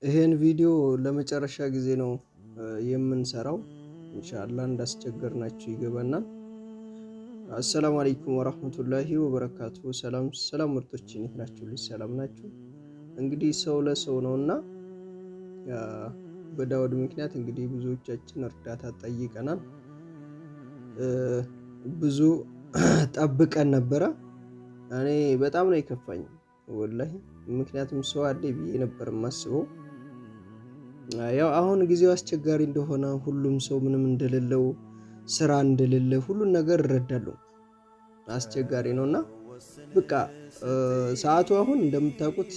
ይሄን ቪዲዮ ለመጨረሻ ጊዜ ነው የምንሰራው። ኢንሻአላህ እንዳስቸገርናችሁ ይገባናል። አሰላሙ አለይኩም ወራህመቱላሂ ወበረካቱ። ሰላም ምርጦች፣ እንዴት ናችሁ? ሰላም ናችሁ? እንግዲህ ሰው ለሰው ነውና በዳውድ ምክንያት እንግዲህ ብዙዎቻችን እርዳታ ጠይቀናል። ብዙ ጠብቀን ነበረ። እኔ በጣም ነው የከፋኝ ወላሂ። ምክንያቱም ሰው አለ ብዬ ነበር የማስበው። ያው አሁን ጊዜው አስቸጋሪ እንደሆነ ሁሉም ሰው ምንም እንደሌለው ስራ እንደሌለ ሁሉን ነገር እረዳለሁ። አስቸጋሪ ነውና በቃ ሰዓቱ አሁን እንደምታውቁት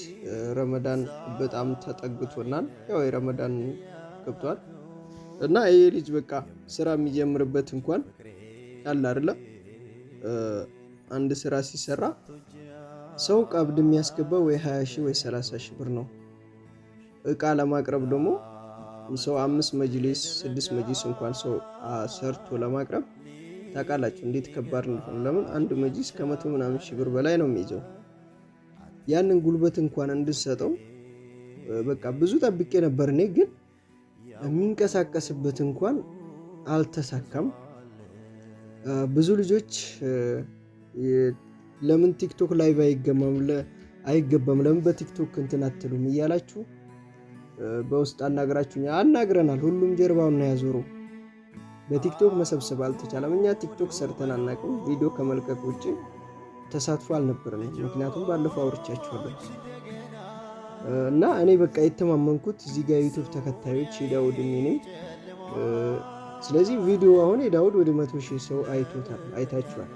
ረመዳን በጣም ተጠግቶናል። ያው የረመዳን ገብቷል እና ይሄ ልጅ በቃ ስራ የሚጀምርበት እንኳን አለ አይደለ? አንድ ስራ ሲሰራ ሰው ቀብድ የሚያስገባው ወይ 20 ሺህ ወይ 30 ሺህ ብር ነው። እቃ ለማቅረብ ደግሞ ሰው 5 መጅሊስ 6 መጅሊስ እንኳን ሰው ሰርቶ ለማቅረብ ታውቃላችሁ እንዴት ከባድ እንደሆነ። ለምን አንድ መጅሊስ ከመቶ ምናምን ሺህ ብር በላይ ነው የሚይዘው። ያንን ጉልበት እንኳን እንድሰጠው በቃ ብዙ ጠብቄ ነበር። እኔ ግን የሚንቀሳቀስበት እንኳን አልተሳካም። ብዙ ልጆች ለምን ቲክቶክ ላይቭ አይገባም ለምን በቲክቶክ እንትን አትሉም እያላችሁ በውስጥ አናግረናል። ሁሉም ጀርባውን ነው ያዞረው። በቲክቶክ መሰብሰብ አልተቻለም። እኛ ቲክቶክ ሰርተን አናውቅም። ቪዲዮ ከመልቀቅ ውጭ ተሳትፎ አልነበረንም። ምክንያቱም ባለፈው አውርቻችኋለሁ እና እኔ በቃ የተማመንኩት እዚህ ጋር ዩቲዩብ ተከታዮች የዳውድ ነኝ። ስለዚህ ቪዲዮ አሁን የዳውድ ወደ 100 ሺህ ሰው አይታችኋል።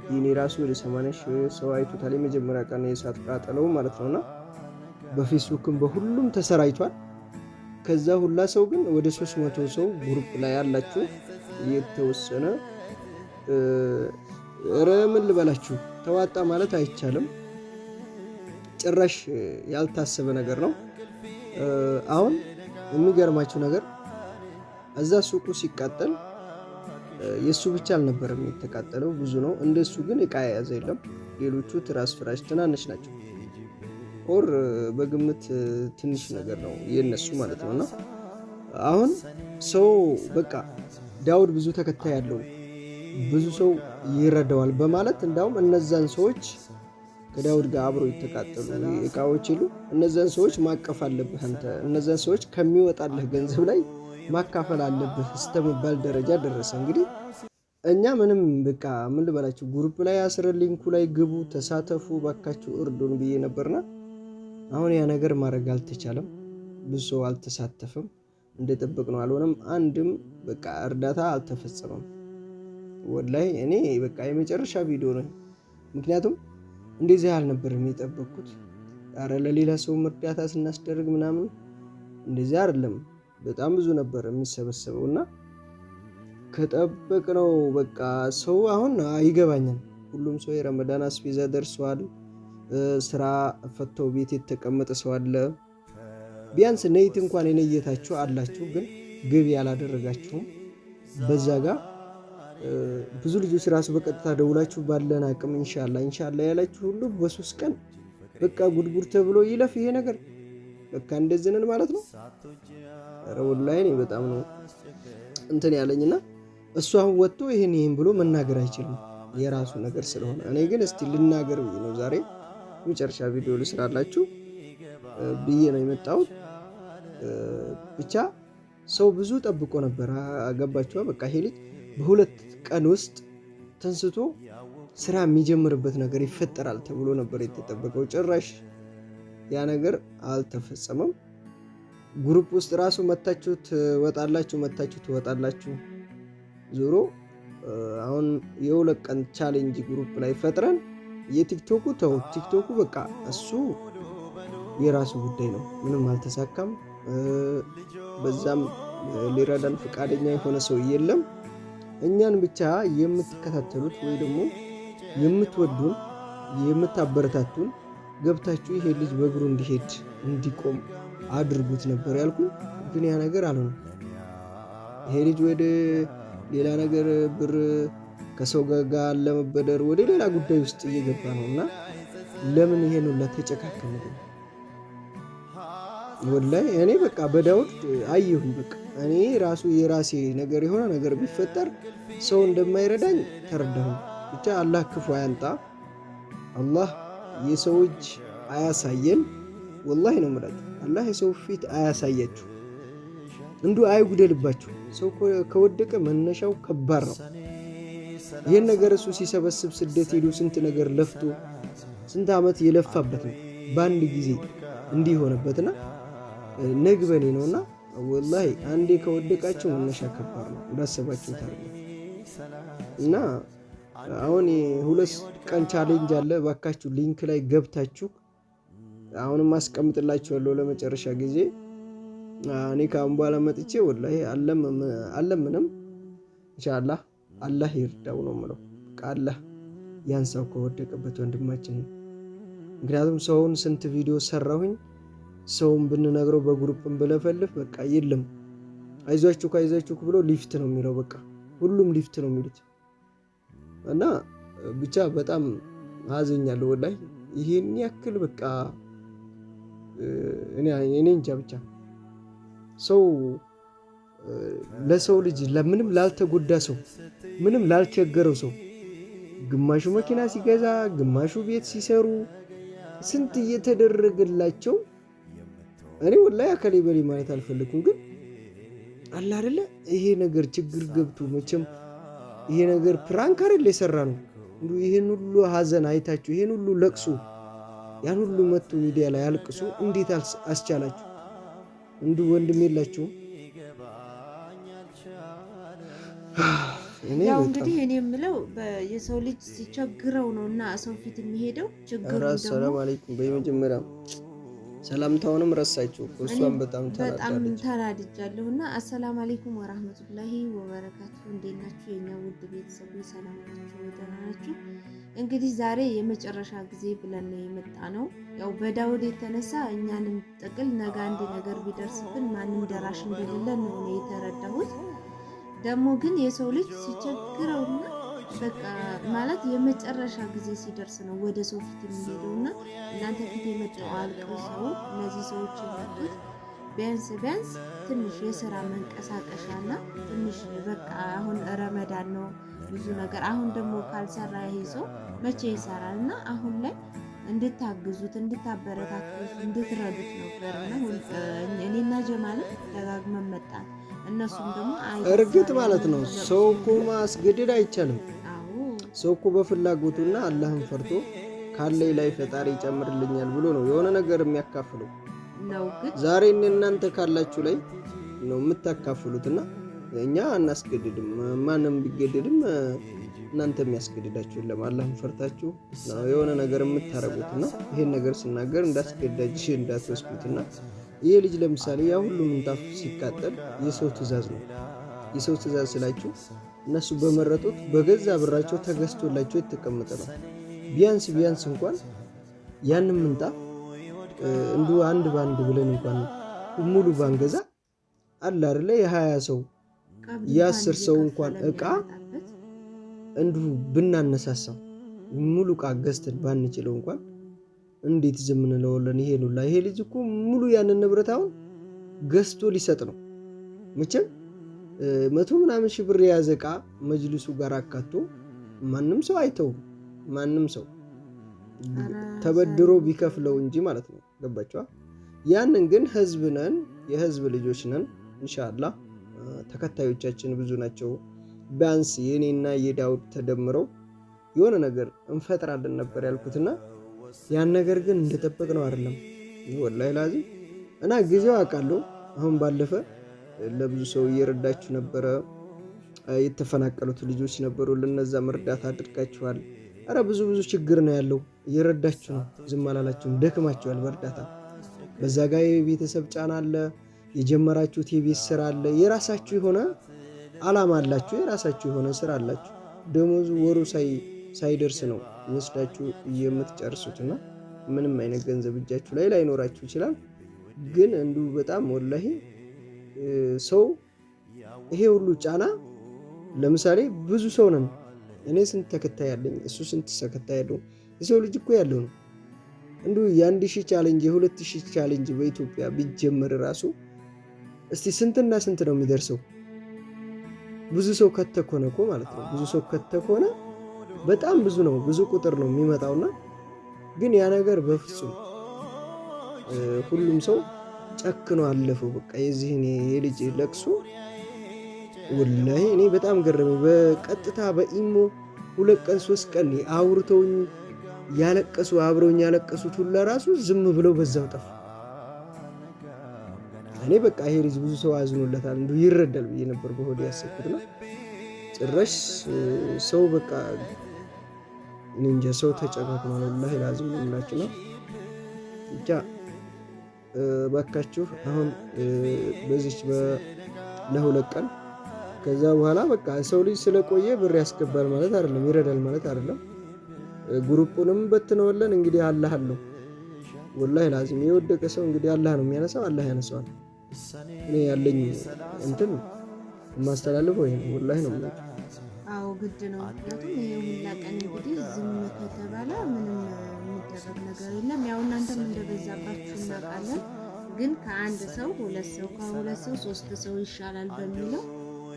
ይሄኔ ራሱ ወደ 80 ሺህ ሰው አይቶታል። የመጀመሪያ ቀን የእሳት ቃጠለው ማለት ነውና በፌስቡክም በሁሉም ተሰራይቷል። ከዛ ሁላ ሰው ግን ወደ 300 ሰው ግሩፕ ላይ ያላችሁ የተወሰነ ምን ልበላችሁ ተዋጣ ማለት አይቻልም። ጭራሽ ያልታሰበ ነገር ነው። አሁን የሚገርማችሁ ነገር እዛ ሱቁ ሲቃጠል የሱ ብቻ አልነበረም የተቃጠለው፣ ብዙ ነው። እንደሱ ግን እቃ የያዘ የለም። ሌሎቹ ትራስ ፍራሽ ትናንሽ ናቸው። ኦር በግምት ትንሽ ነገር ነው የነሱ ማለት ነውና አሁን ሰው በቃ ዳውድ ብዙ ተከታይ ያለው ብዙ ሰው ይረዳዋል በማለት እንዳውም እነዛን ሰዎች ከዳውድ ጋር አብሮ የተቃጠሉ እቃዎች ይሉ እነዛን ሰዎች ማቀፍ አለብህ አንተ፣ እነዛን ሰዎች ከሚወጣልህ ገንዘብ ላይ ማካፈል አለብህ እስከመባል ደረጃ ደረሰ። እንግዲህ እኛ ምንም በቃ ምን ልበላችሁ ግሩፕ ላይ ሊንኩ ላይ ግቡ፣ ተሳተፉ፣ ባካችሁ እርዱን ብዬ ነበርና አሁን ያ ነገር ማድረግ አልተቻለም። ብዙ ሰው አልተሳተፈም። እንደጠበቅነው አልሆነም። አንድም በቃ እርዳታ አልተፈጸመም። ወላሂ እኔ በቃ የመጨረሻ ቪዲዮ ነው። ምክንያቱም እንደዚህ አልነበረም የጠበቅኩት። ኧረ ለሌላ ሰው እርዳታ ስናስደርግ ምናምን እንደዚህ አይደለም። በጣም ብዙ ነበር የሚሰበሰበው እና ከጠበቅነው በቃ ሰው አሁን ይገባኛል። ሁሉም ሰው የረመዳን አስቤዛ ደርሷል። ስራ ፈተው ቤት የተቀመጠ ሰው አለ። ቢያንስ ነይት እንኳን የነየታችሁ አላችሁ፣ ግን ግብ ያላደረጋችሁም። በዛ ጋር ብዙ ልጆች ራሱ በቀጥታ ደውላችሁ ባለን አቅም ኢንሻአላህ ያላችሁ ሁሉ በ3 ቀን በቃ ጉድጉድ ተብሎ ይለፍ ይሄ ነገር። በቃ እንደዚህ ነን ማለት ነው። ኧረ ወላሂ እኔ በጣም ነው እንትን ያለኝና እሱ አሁን ወጥቶ ይሄን ብሎ መናገር አይችልም የራሱ ነገር ስለሆነ። እኔ ግን እስቲ ልናገር ብዬ ነው ዛሬ መጨረሻ ቪዲዮ ልስራላችሁ ብዬ ነው የመጣሁት። ብቻ ሰው ብዙ ጠብቆ ነበር። አገባችኋ? በቃ ይሄ ልጅ በ2 ቀን ውስጥ ተንስቶ ስራ የሚጀምርበት ነገር ይፈጠራል ተብሎ ነበር የተጠበቀው። ጭራሽ ያ ነገር አልተፈጸመም። ግሩፕ ውስጥ ራሱ መታችሁ ትወጣላችሁ። ዞሮ አሁን የ2 ቀን ቻሌንጅ ግሩፕ ላይ ፈጥረን የቲክቶኩ ቲክቶኩ በቃ እሱ የራሱ ጉዳይ ነው። ምንም አልተሳካም። በዛም ሊረዳን ፈቃደኛ የሆነ ሰው የለም። እኛን ብቻ የምትከታተሉት ወይ ደግሞ የምትወዱን የምታበረታቱን ገብታችሁ ይሄ ልጅ በእግሩ እንዲሄድ እንዲቆም አድርጉት ነበር ያልኩ። ግን ያ ነገር አልሆነም። ይሄ ልጅ ወደ ሌላ ነገር ብር ከሰው ጋር ለመበደር ወደ ሌላ ጉዳይ ውስጥ እየገባ ነውና ለምን ይሄን ሁሉ ተጨካከለ? ወላሂ እኔ በቃ በዳውድ አየሁኝ። በቃ እኔ ራሱ የራሴ ነገር የሆነ ነገር ቢፈጠር ሰው እንደማይረዳኝ ተረዳሁኝ። ብቻ አላህ ክፉ አያንጣ፣ አላህ የሰው እጅ አያሳየን። ወላሂ ነው የምላችሁ፣ አላህ የሰው ፊት አያሳያችሁ፣ እንዱ አይጉደልባችሁ። ሰው ከወደቀ መነሻው ከባድ ነው። ይህን ነገር እሱ ሲሰበስብ ስደት ሄዶ ስንት ነገር ለፍቶ ስንት ዓመት የለፋበት ነው በአንድ ጊዜ እንዲህ ሆነበትና ነግበኔ ነውና ወላሂ አንዴ ከወደቃችሁ መነሻ ከባድ ነው እንዳሰባችሁት አይደለም። እና አሁን 2 ቀን ቻሌንጅ አለ። ባካችሁ ሊንክ ላይ ገብታችሁ አሁንም አስቀምጥላችኋለሁ ለመጨረሻ ጊዜ። እኔ ካሁን በኋላ መጥቼ ወላሂ አለምንም ኢንሻአላህ አላህ ይርዳው ነው የምለው። አላህ ያንሳው ከወደቀበት ወንድማችን ነው። ምክንያቱም ሰውን ስንት ቪዲዮ ሰራሁኝ፣ ሰውን ብንነግረው በግሩፕም ብለፈልፍ በቃ የለም አይዟችሁ ብሎ ሊፍት ነው የሚለው። በቃ ሁሉም ሊፍት ነው የሚሉት እና ብቻ በጣም አዘኛለሁ ወላሂ። ይሄን ያክል በቃ እኔ እንጃ ብቻ ሰው ለሰው ልጅ ለምንም ላልተጎዳ ሰው ምንም ላልቸገረው ሰው ግማሹ መኪና ሲገዛ ግማሹ ቤት ሲሰሩ ስንት እየተደረገላቸው እኔ ወላሂ አከሌ በሌ ማለት አልፈልኩም፣ ግን አለ አይደለ ይሄ ነገር ችግር ገብቶ መቼም ይሄ ነገር ፕራንክ አይደል የሰራ ነው። ይሄን ሁሉ ሀዘን አይታችሁ ይሄን ሁሉ ለቅሶ ያን ሁሉ መጥቶ ሚዲያ ላይ አልቅሱ እንዴት አስቻላችሁ? ወንድም የላችሁም? ያው እንግዲህ እኔ የምለው የሰው ልጅ ሲቸግረው ነውና ሰው ፊት የሚሄደው ችግሩ ነው። ሰላም አለይኩም በመጀመሪያ ሰላምታውንም ረሳችሁ። እሷም በጣም ተናድጃለሁና አሰላሙ አለይኩም ወራህመቱላሂ ወበረካቱ። እንዴት ናችሁ የኛ ውድ ቤተሰቦች? ሰላም ናችሁ? ደህና ናችሁ? እንግዲህ ዛሬ የመጨረሻ ጊዜ ብለን ነው የመጣ ነው። ያው በዳውድ የተነሳ እኛንም ጥቅል ነገ አንድ ነገር ቢደርስብን ማንም ደራሽ እንደሌለን ነው የተረዳሁት። ደግሞ ግን የሰው ልጅ ሲቸግረውና በቃ ማለት የመጨረሻ ጊዜ ሲደርስ ነው ወደ ሰው ፊት የሚሄደውና እናንተ ፊት የመጣው አልቅሰው እነዚህ ሰዎች የመጡት ቢያንስ ትንሽ የስራ መንቀሳቀሻና ትንሽ በቃ አሁን ረመዳን ነው ብዙ ነገር አሁን ደግሞ ካልሰራ ይሄ ሰው መቼ ይሰራል? እና አሁን ላይ እንድታግዙት እንድታበረታቱት እንድትረዱት ነበርና እኔና ጀማልም ደጋግመን መጣን። እነሱም ደግሞ እርግጥ ማለት ነው ሰው እኮ ማስገደድ አይቻልም። ሰው እኮ በፍላጎቱና አላህን ፈርቶ ካለይ ላይ ፈጣሪ ይጨምርልኛል ብሎ ነው የሆነ ነገር የሚያካፍለው ነው። ግን ዛሬ እናንተ ካላችሁ ላይ ነው የምታካፍሉትና እኛ አናስገድድም። ማንም ቢገደድም እናንተ የሚያስገድዳችሁ የለም። አላህን ፈርታችሁ ነው የሆነ ነገር የምታረጉትና ይሄን ነገር ስናገር እንዳስገዳጅ እንዳትወስዱትና ይሄ ልጅ ለምሳሌ ያ ሁሉ ምንጣፍ ሲቃጠል የሰው ትእዛዝ ነው። የሰው ትእዛዝ ስላችሁ እነሱ በመረጡት በገዛ ብራቸው ተገዝቶላቸው የተቀመጠ ነው። ቢያንስ እንኳን ያንን ምንጣፍ እንዲሁ አንድ ባንድ ብለን እንኳን ሙሉ ባንገዛ አለ አይደለ የ20 ሰው የ10 ሰው እንኳን እቃ እንዲሁ ብናነሳሳው ሙሉ እቃ ገዝተን ባንችለው እንኳን እንዴት ዝም እንለዋለን? ይሄ ልጅ እኮ ሙሉ ያንን ንብረት አሁን ገዝቶ ሊሰጥ ነው። መቼም 100 ምናምን ሺህ ብር የያዘ እቃ መጅልሱ ጋር አካቶ ማንም ሰው አይተውም። ማንም ሰው ተበድሮ ቢከፍለው እንጂ ማለት ነው። ገባችኋ? ያንን ግን ህዝብ ነን፣ የህዝብ ልጆች ነን። ኢንሻአላህ ተከታዮቻችን ብዙ ናቸው። ቢያንስ የኔና የዳውድ ተደምረው የሆነ ነገር እንፈጥራለን ነበር ያልኩትና ያን ነገር ግን እንደጠበቅነው አይደለም። ወላሂ ላዚም እና ጊዜው አውቃለሁ። አሁን ባለፈ ለብዙ ሰው እየረዳችሁ ነበረ። የተፈናቀሉት ልጆች ነበሩ፣ ለነዛም እርዳታ አድርጋችኋል። አረ ብዙ ችግር ነው ያለው፣ እየረዳችሁ ነው። ዝም አላላችሁም፣ ደክማችኋል በእርዳታ። በዛ ጋር የቤተሰብ ጫና አለ፣ የጀመራችሁት የቤት ስራ አለ፣ የራሳችሁ የሆነ አላማ አላችሁ፣ የራሳችሁ የሆነ ስራ አላችሁ። ደሞዙ ወሩ ሳይደርስ ነው ወስዳችሁ የምትጨርሱትና ምንም አይነት ገንዘብ እጃችሁ ላይ ላይኖራችሁ ይችላል። ግን እንዲሁ በጣም ወላሂ ሰው ይሄ ሁሉ ጫና ለምሳሌ ብዙ ሰው ነን። እኔ ስንት ተከታይ ያለኝ እሱ ስንት ተከታይ ያለው የሰው ልጅ እኮ ያለው ነው። እንዲሁ የ1000 ቻሌንጅ የ2000 ቻሌንጅ በኢትዮጵያ ቢጀመር ራሱ እስቲ ስንትና ስንት ነው የሚደርሰው? ብዙ ሰው ከተኮነ እኮ ማለት ነው። ብዙ ሰው ከተኮነ በጣም ብዙ ነው፣ ብዙ ቁጥር ነው የሚመጣውና ግን ያ ነገር በፍጹም ሁሉም ሰው ጨክኖ አለፈው። በቃ የዚህን የልጅ ለቅሶ ወላሂ እኔ በጣም ገረመኝ። በቀጥታ በኢሞ 2 ቀን 3 ቀን አውርተውኝ ያለቀሱ አብረውኝ ያለቀሱት ሁሉ ራሱ ዝም ብለው በዛው ጠፉ። እኔ በቃ ይሄ ልጅ ብዙ ሰው አዝኖለታል እንዲሁ ይረዳል ብዬ ነበር በሆዴ ያሰብኩት ነው። ጭራሽ ሰው በቃ እኔ እንጃ ሰው ተጨካክኗል። ወላሂ ላዝም የምላችሁ ነው። ብቻ ባካችሁ አሁን በዚች ለ2 ቀን ከዛ በኋላ በቃ ሰው ልጅ ስለቆየ ብር ያስገባል ማለት አይደለም፣ ይረዳል ማለት አይደለም። ግሩፑንም በትነውልን እንግዲህ አላህ አለው። ወላሂ ላዝም የወደቀ ሰው እንግዲህ አላህ ነው የሚያነሳው፣ አላህ ያነሳዋል። እኔ ያለኝ እንትን የማስተላልፈው ይሄ ነው። ወላሂ ነው የምላችሁ። አዎ ግድ ነው። ምክንያቱም ይሄ ሁላ ቀን እንግዲህ ዝም ከተባለ ምንም የሚደረግ ነገር የለም። ያው እናንተም እንደበዛባችሁ እናውቃለን። ግን ከአንድ ሰው 2 ሰው ከ2 ሰው 3 ሰው ይሻላል በሚለው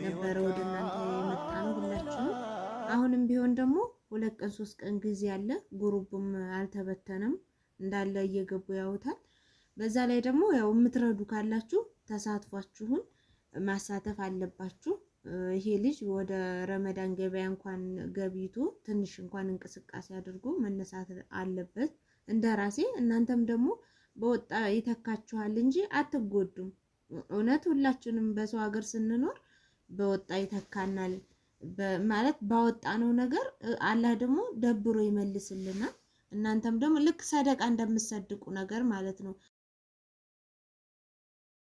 ነበረ ወደ እናንተ የመጣ ነው ሁላችንም። አሁንም ቢሆን ደግሞ 2 ቀን 3 ቀን ጊዜ አለ። ግሩፕም አልተበተነም እንዳለ እየገቡ ያውታል። በዛ ላይ ደግሞ ያው የምትረዱ ካላችሁ ተሳትፏችሁን ማሳተፍ አለባችሁ። ይሄ ልጅ ወደ ረመዳን ገበያ እንኳን ገብይቶ ትንሽ እንኳን እንቅስቃሴ አድርጎ መነሳት አለበት። እንደራሴ እናንተም ደግሞ በወጣ ይተካችኋል እንጂ አትጎዱም። እውነት ሁላችንም በሰው ሀገር ስንኖር በወጣ ይተካናል ማለት ባወጣነው ነገር አላህ ደግሞ ደብሮ ይመልስልናል። እናንተም ደግሞ ልክ ሰደቃ እንደምትሰድቁ ነገር ማለት ነው።